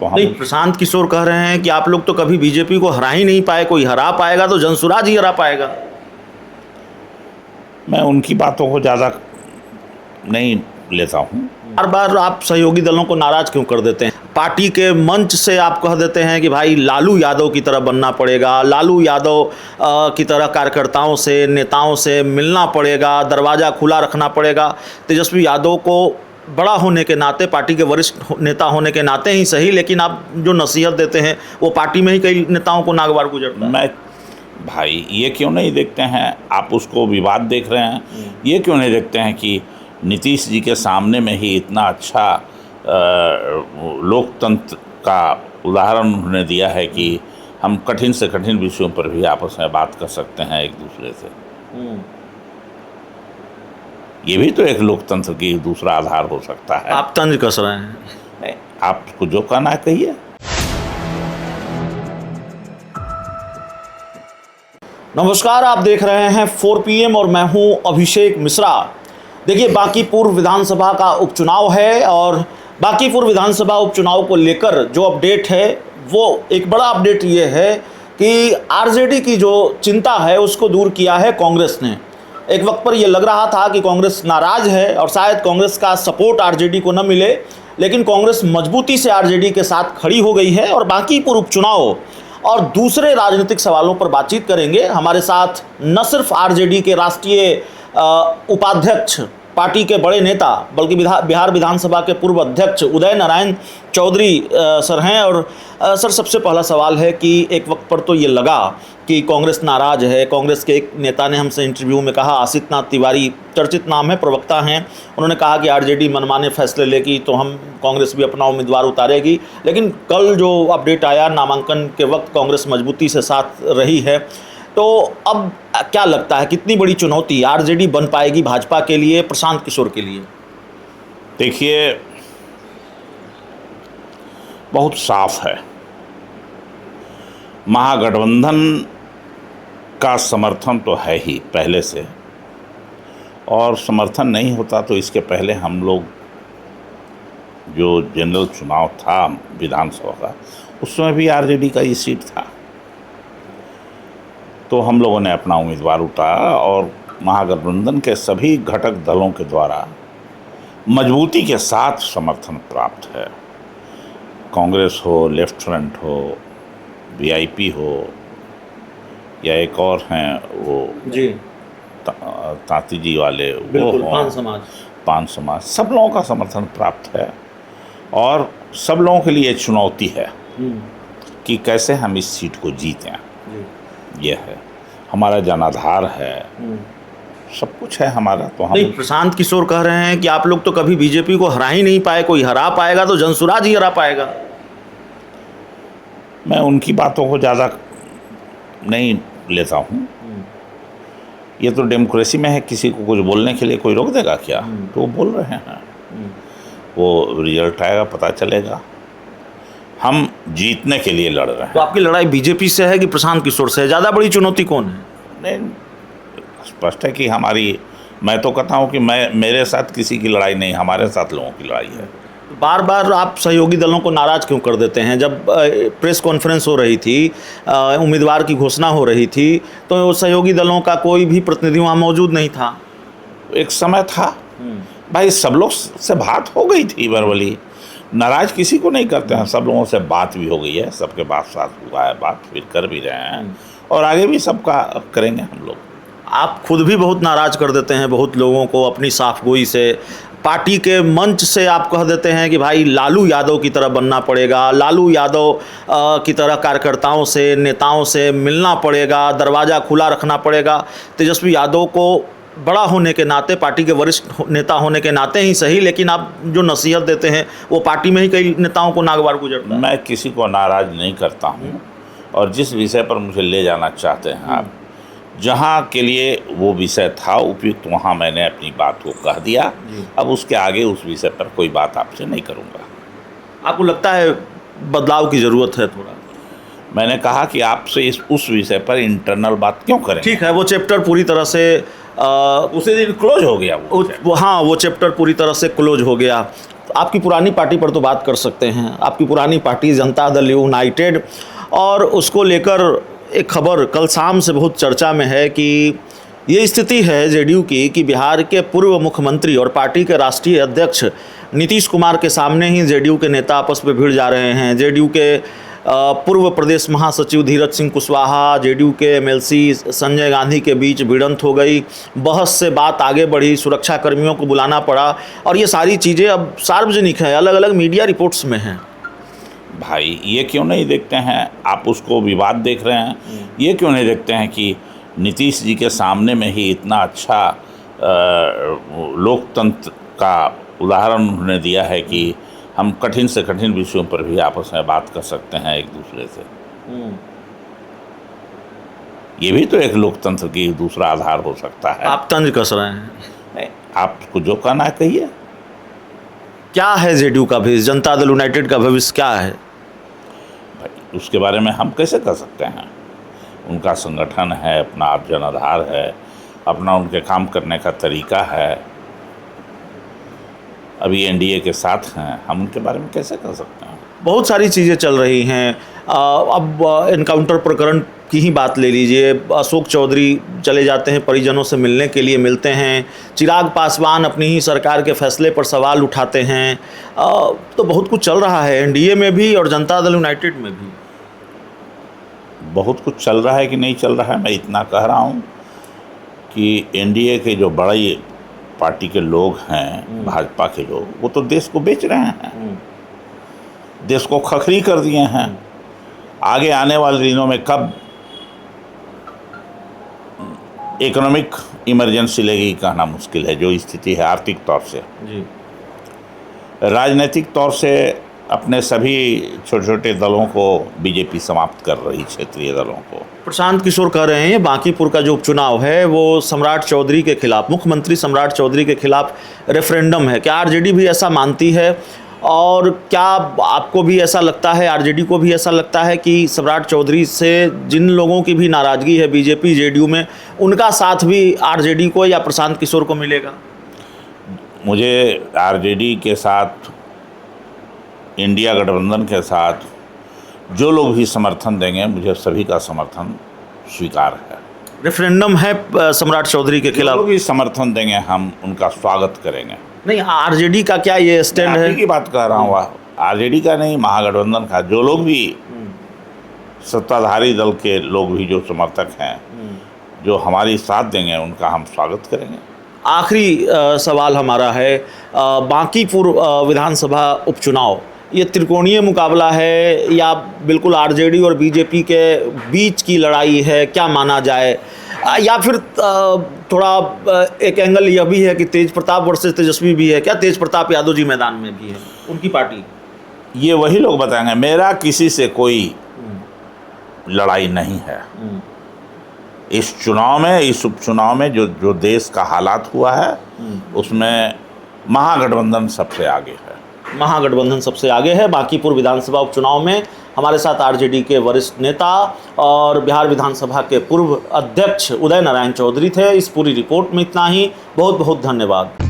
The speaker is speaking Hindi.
तो हम नहीं, प्रशांत किशोर कह रहे हैं कि आप लोग तो कभी बीजेपी को हरा ही नहीं पाए, कोई हरा पाएगा तो जनसुराज ही हरा पाएगा। मैं उनकी बातों को ज़्यादा नहीं लेता हूँ। बार बार आप सहयोगी दलों को नाराज क्यों कर देते हैं? पार्टी के मंच से आप कह देते हैं कि भाई लालू यादव की तरह बनना पड़ेगा, लालू यादव की तरह कार्यकर्ताओं से, नेताओं से मिलना पड़ेगा, दरवाज़ा खुला रखना पड़ेगा। तेजस्वी यादव को बड़ा होने के नाते, पार्टी के वरिष्ठ नेता होने के नाते ही सही, लेकिन आप जो नसीहत देते हैं वो पार्टी में ही कई नेताओं को नागवार गुजरता है। मैं भाई ये क्यों नहीं देखते हैं, आप उसको विवाद देख रहे हैं, ये क्यों नहीं देखते हैं कि नीतीश जी के सामने में ही इतना अच्छा लोकतंत्र का उदाहरण उन्होंने दिया है कि हम कठिन से कठिन विषयों पर भी आपस में बात कर सकते हैं एक दूसरे से। ये भी तो एक लोकतंत्र की दूसरा आधार हो सकता है। आप तंज कस रहे हैं। नहीं, आपको जो कहना है कहिए। नमस्कार, आप देख रहे हैं 4 PM और मैं हूं अभिषेक मिश्रा। देखिए, बांकीपुर विधानसभा का उपचुनाव है और बांकीपुर विधानसभा उपचुनाव को लेकर जो अपडेट है वो एक बड़ा अपडेट ये है कि आरजेडी की जो चिंता है उसको दूर किया है कांग्रेस ने। एक वक्त पर यह लग रहा था कि कांग्रेस नाराज़ है और शायद कांग्रेस का सपोर्ट आरजेडी को न मिले, लेकिन कांग्रेस मजबूती से आरजेडी के साथ खड़ी हो गई है और बांकीपुर उपचुनाव और दूसरे राजनीतिक सवालों पर बातचीत करेंगे। हमारे साथ न सिर्फ आरजेडी के राष्ट्रीय उपाध्यक्ष, पार्टी के बड़े नेता, बल्कि बिहार विधानसभा के पूर्व अध्यक्ष उदय नारायण चौधरी सर हैं। और सर, सबसे पहला सवाल है कि एक वक्त पर तो ये लगा कि कांग्रेस नाराज है। कांग्रेस के एक नेता ने हमसे इंटरव्यू में कहा, आसित नाथ तिवारी चर्चित नाम है, प्रवक्ता हैं, उन्होंने कहा कि आरजेडी मनमाने फैसले लेगी तो हम कांग्रेस भी अपना उम्मीदवार उतारेगी। लेकिन कल जो अपडेट आया, नामांकन के वक्त कांग्रेस मजबूती से साथ रही है। तो अब क्या लगता है, कितनी बड़ी चुनौती आरजेडी बन पाएगी भाजपा के लिए, प्रशांत किशोर के लिए? देखिए, बहुत साफ है, महागठबंधन का समर्थन तो है ही पहले से, और समर्थन नहीं होता तो इसके पहले हम लोग जो जनरल चुनाव था विधानसभा का, उसमें भी आरजेडी का ये सीट था, तो हम लोगों ने अपना उम्मीदवार उतारा और महागठबंधन के सभी घटक दलों के द्वारा मजबूती के साथ समर्थन प्राप्त है। कांग्रेस हो, लेफ्ट फ्रंट हो, वीआईपी हो, या एक और हैं वो जी ताती जी वाले, वो पान समाज, सब लोगों का समर्थन प्राप्त है। और सब लोगों के लिए चुनौती है कि कैसे हम इस सीट को जीतें। ये है हमारा जनाधार है, सब कुछ है हमारा। तो हम नहीं, प्रशांत किशोर कह रहे हैं कि आप लोग तो कभी बीजेपी को हरा ही नहीं पाए, कोई हरा पाएगा तो जनसुराज ही हरा पाएगा। मैं उनकी बातों को ज़्यादा नहीं लेता हूँ। ये तो डेमोक्रेसी में है, किसी को कुछ बोलने के लिए कोई रोक देगा क्या? तो वो बोल रहे हैं, वो रिजल्ट आएगा, पता चलेगा। हम जीतने के लिए लड़ रहे हैं। तो आपकी लड़ाई बीजेपी से है कि प्रशांत किशोर से है? ज़्यादा बड़ी चुनौती कौन है? नहीं, स्पष्ट है कि हमारी, मैं तो कहता हूँ कि मेरे साथ किसी की लड़ाई नहीं, हमारे साथ लोगों की लड़ाई है। बार बार आप सहयोगी दलों को नाराज़ क्यों कर देते हैं? जब प्रेस कॉन्फ्रेंस हो रही थी, उम्मीदवार की घोषणा हो रही थी, तो सहयोगी दलों का कोई भी प्रतिनिधि वहाँ मौजूद नहीं था। एक समय था भाई, सब लोग से बात हो गई थी वर्बली, नाराज किसी को नहीं करते हैं, सब लोगों से बात भी हो गई है, सबके बात साथ हुआ है, बात फिर कर भी रहे हैं और आगे भी सबका करेंगे हम लोग। आप खुद भी बहुत नाराज कर देते हैं बहुत लोगों को अपनी साफगोई से। पार्टी के मंच से आप कह देते हैं कि भाई लालू यादव की तरह बनना पड़ेगा, लालू यादव की तरह कार्यकर्ताओं से, नेताओं से मिलना पड़ेगा, दरवाज़ा खुला रखना पड़ेगा। तेजस्वी यादव को बड़ा होने के नाते, पार्टी के वरिष्ठ नेता होने के नाते ही सही, लेकिन आप जो नसीहत देते हैं वो पार्टी में ही कई नेताओं को नागवार गुजरता है। मैं किसी को नाराज़ नहीं करता हूँ, और जिस विषय पर मुझे ले जाना चाहते हैं आप, जहाँ के लिए वो विषय था उपयुक्त, वहाँ मैंने अपनी बात को कह दिया। अब उसके आगे उस विषय पर कोई बात आपसे नहीं करूँगा। आपको लगता है बदलाव की ज़रूरत है थोड़ा? मैंने कहा कि आपसे उस विषय पर इंटरनल बात क्यों करें। ठीक है, वो चैप्टर पूरी तरह से उसी दिन क्लोज हो गया हाँ, वो चैप्टर पूरी तरह से क्लोज हो गया। आपकी पुरानी पार्टी पर तो बात कर सकते हैं। आपकी पुरानी पार्टी जनता दल यूनाइटेड, और उसको लेकर एक खबर कल शाम से बहुत चर्चा में है कि ये स्थिति है जेडीयू की कि बिहार के पूर्व मुख्यमंत्री और पार्टी के राष्ट्रीय अध्यक्ष नीतीश कुमार के सामने ही जेडीयू के नेता आपस में भिड़ जा रहे हैं। जेडीयू के पूर्व प्रदेश महासचिव धीरज सिंह कुशवाहा, जेडीयू के एमएलसी संजय गांधी के बीच भिड़ंत हो गई, बहस से बात आगे बढ़ी, सुरक्षा कर्मियों को बुलाना पड़ा, और ये सारी चीज़ें अब सार्वजनिक हैं, अलग अलग मीडिया रिपोर्ट्स में हैं। भाई ये क्यों नहीं देखते हैं आप, उसको विवाद देख रहे हैं, ये क्यों नहीं देखते हैं कि नीतीश जी के सामने में ही इतना अच्छा लोकतंत्र का उदाहरण उन्होंने दिया है कि हम कठिन से कठिन विषयों पर भी आपस में बात कर सकते हैं एक दूसरे से। ये भी तो एक लोकतंत्र की दूसरा आधार हो सकता है। आप तंज कस रहे हैं। नहीं, आपको जो कहना है कहिए। क्या है जेडीयू का भविष्य, जनता दल यूनाइटेड का भविष्य क्या है? भाई उसके बारे में हम कैसे कर सकते हैं? उनका संगठन है, अपना जनाधार है, अपना उनके काम करने का तरीका है। अभी एनडीए के साथ हैं, हम उनके बारे में कैसे कर सकते हैं? बहुत सारी चीज़ें चल रही हैं। अब एनकाउंटर प्रकरण की ही बात ले लीजिए। अशोक चौधरी चले जाते हैं परिजनों से मिलने के लिए, मिलते हैं। चिराग पासवान अपनी ही सरकार के फैसले पर सवाल उठाते हैं। तो बहुत कुछ चल रहा है एनडीए में भी और जनता दल यूनाइटेड में भी। बहुत कुछ चल रहा है कि नहीं चल रहा है, मैं इतना कह रहा हूँ कि एनडीए के जो बड़ी पार्टी के लोग हैं, भाजपा के लोग, वो तो देश को बेच रहे हैं, देश को खखरी कर दिए हैं। आगे आने वाले दिनों में कब इकोनॉमिक इमरजेंसी लगेगी कहना मुश्किल है, जो स्थिति है आर्थिक तौर से। जी। राजनीतिक तौर से अपने सभी छोटे छोटे दलों को बीजेपी समाप्त कर रही, क्षेत्रीय दलों को। प्रशांत किशोर कह रहे हैं बांकीपुर का जो उपचुनाव है वो सम्राट चौधरी के खिलाफ, मुख्यमंत्री सम्राट चौधरी के खिलाफ रेफरेंडम है। क्या आरजेडी भी ऐसा मानती है, और क्या आपको भी ऐसा लगता है, आरजेडी को भी ऐसा लगता है कि सम्राट चौधरी से जिन लोगों की भी नाराज़गी है बीजेपी जेडीयू में, उनका साथ भी आरजेडी को या प्रशांत किशोर को मिलेगा? मुझे आरजेडी के साथ, इंडिया गठबंधन के साथ जो लोग भी समर्थन देंगे, मुझे सभी का समर्थन स्वीकार है। रेफरेंडम है सम्राट चौधरी के खिलाफ, जो भी समर्थन देंगे हम उनका स्वागत करेंगे। नहीं, आरजेडी का क्या ये स्टैंड है? की बात कर रहा हूँ, आरजेडी का नहीं, महागठबंधन का। जो लोग भी सत्ताधारी दल के लोग भी जो समर्थक हैं, जो हमारी साथ देंगे, उनका हम स्वागत करेंगे। आखिरी सवाल हमारा है, बांकीपुर विधानसभा उपचुनाव ये त्रिकोणीय मुकाबला है या बिल्कुल आरजेडी और बीजेपी के बीच की लड़ाई है, क्या माना जाए? या फिर थोड़ा एक एंगल यह भी है कि तेज प्रताप वर्सेस तेजस्वी भी है। क्या तेज प्रताप यादव जी मैदान में भी है, उनकी पार्टी? ये वही लोग बताएंगे। मेरा किसी से कोई लड़ाई नहीं है। इस चुनाव में, इस उपचुनाव में जो देश का हालात हुआ है, उसमें महागठबंधन सबसे आगे है। महागठबंधन सबसे आगे है। बांकीपुर विधानसभा उपचुनाव में हमारे साथ आरजेडी के वरिष्ठ नेता और बिहार विधानसभा के पूर्व अध्यक्ष उदय नारायण चौधरी थे। इस पूरी रिपोर्ट में इतना ही। बहुत बहुत धन्यवाद।